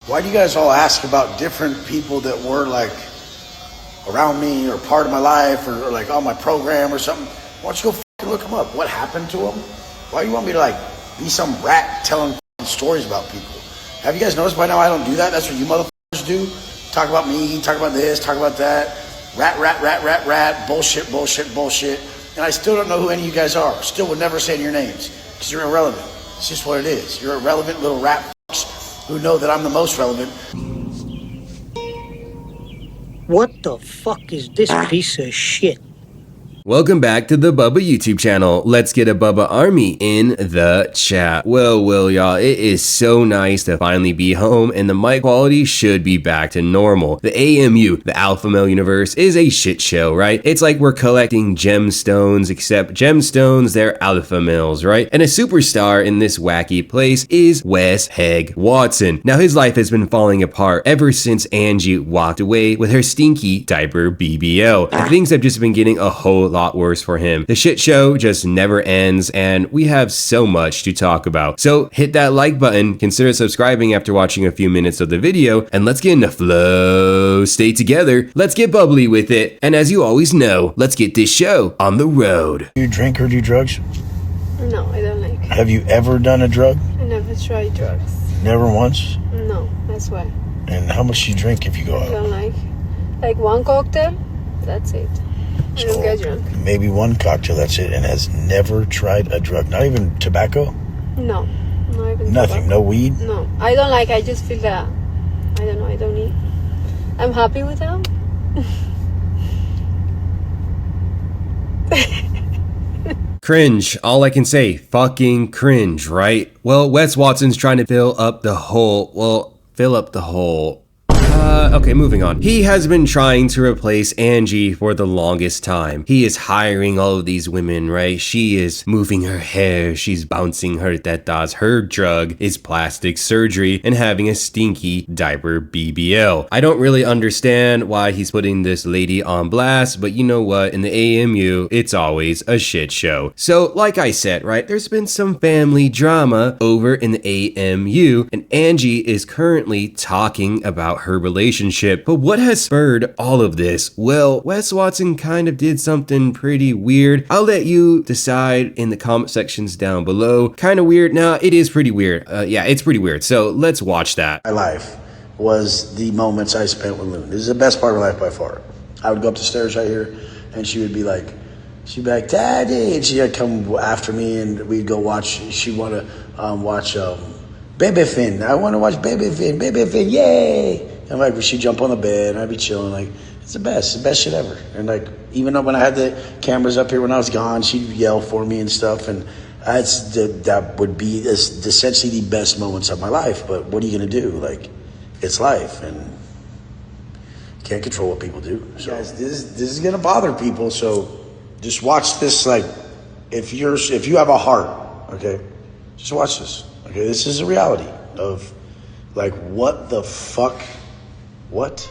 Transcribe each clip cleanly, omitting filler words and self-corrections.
Why do you guys all ask about different people that were like around me or part of my life or like on my program or something? Why don't you go fucking look them up? What happened to them? Why do you want me to like be some rat telling stories about people? Have you guys noticed by now I don't do that? That's what you motherfuckers do. Talk about me, talk about this, talk about that. Rat, bullshit. And I still don't know who any of you guys are. Still would never say your names because you're irrelevant. It's just what it is. You're irrelevant little rat fucks who know that I'm the most relevant. What the fuck is this piece of shit? Welcome back to the Bubba YouTube channel. Let's get a Bubba army in the chat. Well, y'all, it is so nice to finally be home and the mic quality should be back to normal. The AMU, the Alpha Male universe, is a shit show, right? It's like we're collecting gemstones, except gemstones, they're alpha males, right? And a superstar in this wacky place is Wes Watson. Now, his life has been falling apart ever since Angie walked away with her stinky diaper BBL. And things have just been getting a whole lot worse for him. The shit show just never ends and we have so much to talk about. So hit that like button, consider subscribing after watching a few minutes of the video, and let's get in the flow. Stay together, let's get bubbly with it, and as you always know, let's get this show on the road. Do you drink or do drugs? No, I don't like. Have you ever done a drug? I never tried drugs. Never once? No, that's why. And how much do you drink if you go I out? don't like one cocktail, that's it. I don't get drunk. Maybe one cocktail, that's it, and has never tried a drug. Not even tobacco? No, not even Nothing, tobacco. no weed? No, I don't like, I just feel that, I don't know, I don't need. I'm happy with them. Cringe, all I can say, fucking cringe, right? Well, Wes Watson's trying to fill up the hole. Okay, moving on. He has been trying to replace Angie for the longest time. He is hiring all of these women, right? She is moving her hair, she's bouncing her tetas. Her drug is plastic surgery and having a stinky diaper BBL. I don't really understand why he's putting this lady on blast, but you know what? In the AMU, it's always a shit show. So, like I said, right, there's been some family drama over in the AMU, and Angie is currently talking about her relationship. But what has spurred all of this? Well, Wes Watson kind of did something pretty weird. I'll let you decide in the comment sections down below. Kind of weird? No, it is pretty weird. Yeah, it's pretty weird. So let's watch that. My life was the moments I spent with Loon. This is the best part of my life by far. I would go up the stairs right here and she would be like, Daddy, and she'd come after me and we'd go watch, she'd want to watch Baby Finn. I want to watch Baby Finn, yay! And like, she'd jump on the bed and I'd be chilling, like, it's the best shit ever. And like, even though when I had the cameras up here when I was gone, she'd yell for me and stuff, and that would be essentially the best moments of my life. But what are you gonna do? Like, it's life, and you can't control what people do. So guys, this is gonna bother people, so just watch this. Like, if you have a heart, okay, just watch this. Okay, this is a reality of like, what the fuck. What?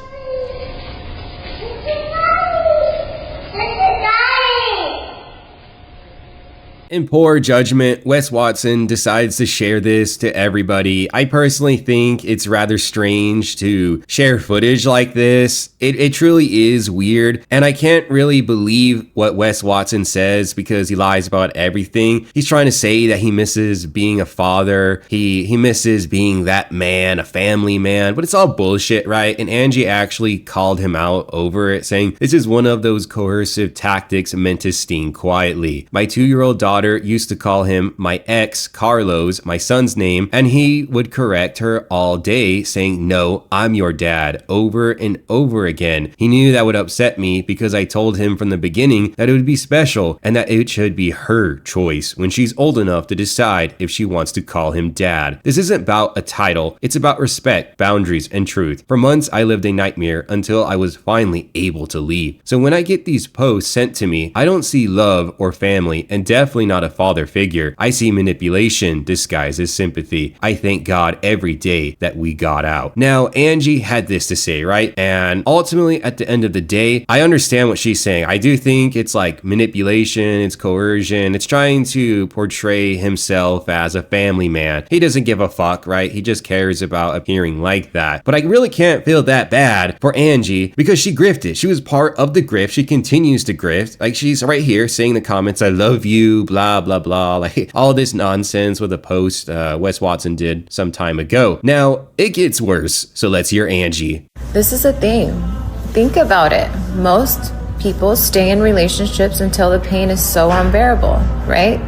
In poor judgment, Wes Watson decides to share this to everybody. I personally think it's rather strange to share footage like this. It truly is weird, and I can't really believe what Wes Watson says because he lies about everything. He's trying to say that he misses being a father, he misses being that man, a family man, but it's all bullshit, right? And Angie actually called him out over it, saying this is one of those coercive tactics meant to sting quietly. My 2-year-old daughter used to call him my ex, Carlos, my son's name, and he would correct her all day, saying, no, I'm your dad, over and over again. He knew that would upset me because I told him from the beginning that it would be special and that it should be her choice when she's old enough to decide if she wants to call him dad. This isn't about a title, it's about respect, boundaries, and truth. For months, I lived a nightmare until I was finally able to leave. So when I get these posts sent to me, I don't see love or family, and definitely definitely not a father figure. I see manipulation disguised as sympathy. I thank God every day that we got out. Now, Angie had this to say, right? And ultimately, at the end of the day, I understand what she's saying. I do think it's like manipulation, it's coercion, it's trying to portray himself as a family man. He doesn't give a fuck, right? He just cares about appearing like that. But I really can't feel that bad for Angie because she grifted. She was part of the grift. She continues to grift. Like, she's right here saying in the comments, I love you, blah, blah, blah. Like, all this nonsense with a post Wes Watson did some time ago. Now, it gets worse. So let's hear Angie. This is a thing. Think about it. Most people stay in relationships until the pain is so unbearable, right?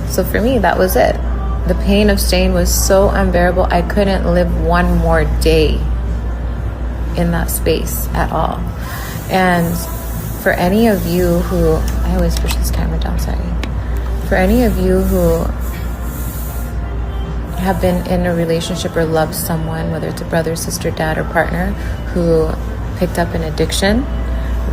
So for me, that was it. The pain of staying was so unbearable, I couldn't live one more day in that space at all. And for any of you who, I always push this camera down, sorry. For any of you who have been in a relationship or loved someone, whether it's a brother, sister, dad, or partner, who picked up an addiction,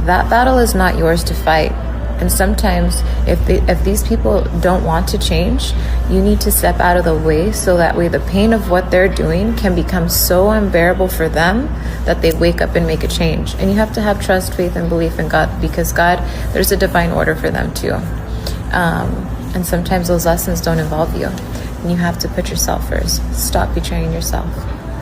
that battle is not yours to fight. And sometimes if these people don't want to change, you need to step out of the way so that way the pain of what they're doing can become so unbearable for them that they wake up and make a change. And you have to have trust, faith, and belief in God, because God, there's a divine order for them too. And sometimes those lessons don't involve you. And you have to put yourself first. Stop betraying yourself.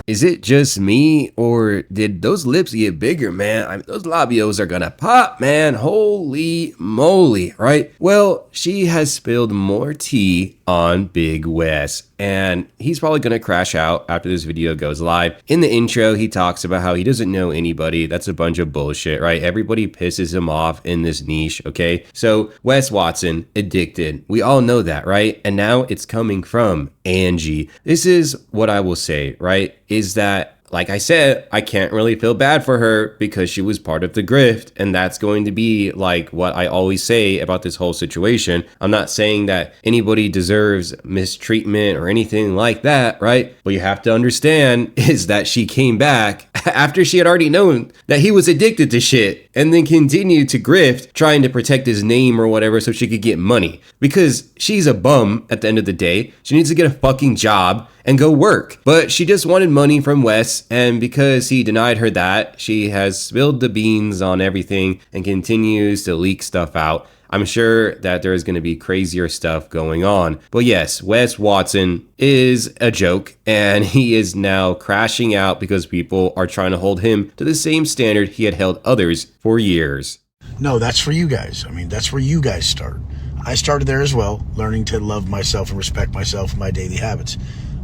Is it just me, or did those lips get bigger, man? I mean, those labios are gonna pop, man. Holy moly, right? Well, she has spilled more tea on Big Wes, and he's probably gonna crash out after this video goes live. In the intro, he talks about how he doesn't know anybody. That's a bunch of bullshit, right? Everybody pisses him off in this niche, okay? So, Wes Watson, addicted. We all know that, right? And now it's coming from Angie. This is what I will say, right? Is that, like I said, I can't really feel bad for her because she was part of the grift, and that's going to be like what I always say about this whole situation. I'm not saying that anybody deserves mistreatment or anything like that, right? What you have to understand is that she came back after she had already known that he was addicted to shit, and then continued to grift, trying to protect his name or whatever so she could get money. Because she's a bum at the end of the day. She needs to get a fucking job and go work. But she just wanted money from Wes, and because he denied her that, she has spilled the beans on everything and continues to leak stuff out. I'm sure that there is going to be crazier stuff going on. But yes, Wes Watson is a joke, and he is now crashing out because people are trying to hold him to the same standard he had held others for years. No, that's for you guys. I mean, that's where you guys start. I started there as well, learning to love myself and respect myself and my daily habits.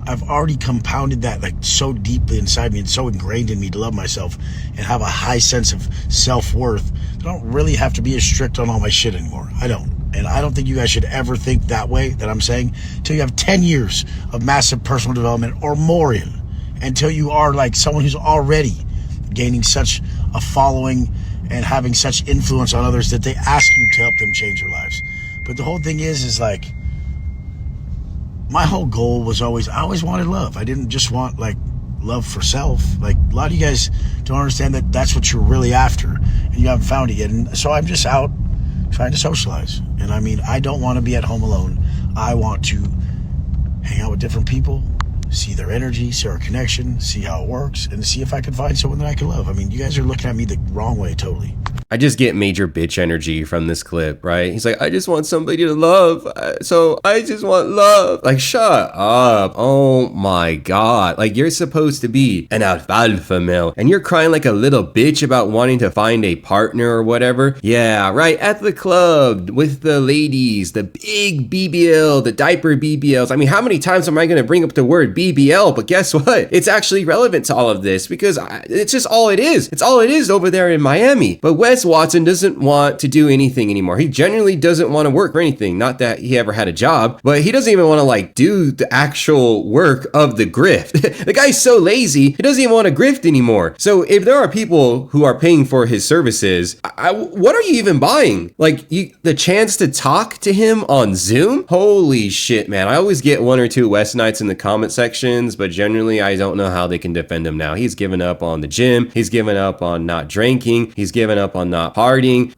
I've already compounded that like so deeply inside me and so ingrained in me to love myself and have a high sense of self-worth that I don't really have to be as strict on all my shit anymore. I don't. And I don't think you guys should ever think that way that I'm saying until you have 10 years of massive personal development or more in, until you are like someone who's already gaining such a following and having such influence on others that they ask you to help them change their lives. But the whole thing is like, my whole goal was I always wanted love. I didn't just want like love for self. Like a lot of you guys don't understand that that's what you're really after and you haven't found it yet. And so I'm just out trying to socialize. And I mean, I don't want to be at home alone. I want to hang out with different people, see their energy, see our connection, see how it works, and see if I can find someone that I can love. I mean, you guys are looking at me the wrong way totally. I just get major bitch energy from this clip, right? He's like, I just want somebody to love. So I just want love. Like, shut up. Oh my God. Like, you're supposed to be an alfalfa male and you're crying like a little bitch about wanting to find a partner or whatever. Yeah, right. At the club with the ladies, the big BBL, the diaper BBLs. I mean, how many times am I going to bring up the word BBL? But guess what? It's actually relevant to all of this because it's just all it is. It's all it is over there in Miami. But Wes Watson doesn't want to do anything anymore. He genuinely doesn't want to work for anything. Not that he ever had a job, but he doesn't even want to like do the actual work of the grift. The guy's so lazy, he doesn't even want to grift anymore. So if there are people who are paying for his services, what are you even buying? Like the chance to talk to him on Zoom? Holy shit, man. I always get one or two West Nights in the comment sections, but generally I don't know how they can defend him now. He's given up on the gym. He's given up on not drinking. He's given up on on not partying.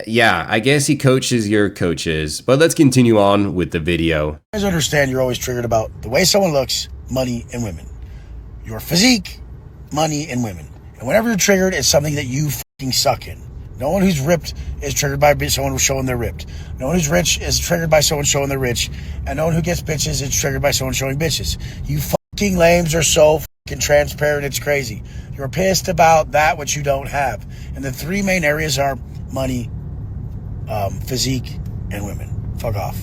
Yeah, I guess he coaches your coaches. But let's continue on with the video. You guys understand you're always triggered about the way someone looks, money, and women. Your physique, money, and women. And whenever you're triggered, it's something that you fucking suck in. No one who's ripped is triggered by someone who's showing they're ripped. No one who's rich is triggered by someone showing they're rich. And no one who gets bitches is triggered by someone showing bitches. You fucking lames are so fucking transparent, it's crazy. You're pissed about that which you don't have. And the three main areas are money, physique, and women. Fuck off.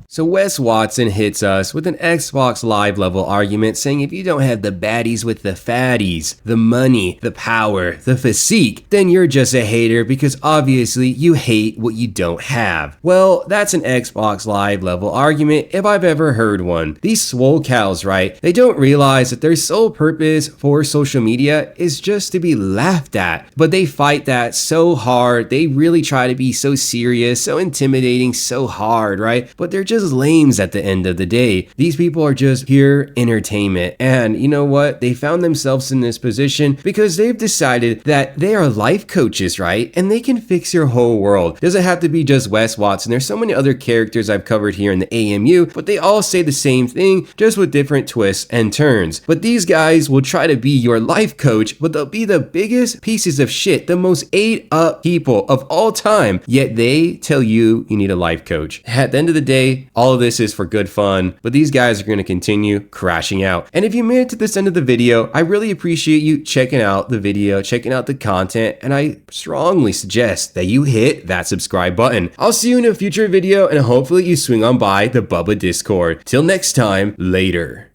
So Wes Watson hits us with an Xbox Live level argument saying if you don't have the baddies with the fatties, the money, the power, the physique, then you're just a hater because obviously you hate what you don't have. Well, that's an Xbox Live level argument if I've ever heard one. These swole cows, right? They don't realize that their sole purpose for social media is just to be laughed at. But they fight that so hard. They really try to be so serious, so intimidating, so hard, right? But they're just lames at the end of the day. These people are just pure entertainment. And you know what? They found themselves in this position because they've decided that they are life coaches, right? And they can fix your whole world. Doesn't have to be just Wes Watson. There's so many other characters I've covered here in the AMU, but they all say the same thing, just with different twists and turns. But these guys will try to be your life coach, but they'll be the biggest pieces of shit, the most ate up people of all time. Yet they tell you you need a life coach. At the end of the day, all of this is for good fun, but these guys are going to continue crashing out. And if you made it to this end of the video, I really appreciate you checking out the video, checking out the content, and I strongly suggest that you hit that subscribe button. I'll see you in a future video, and hopefully you swing on by the Bubba Discord. Till next time, later.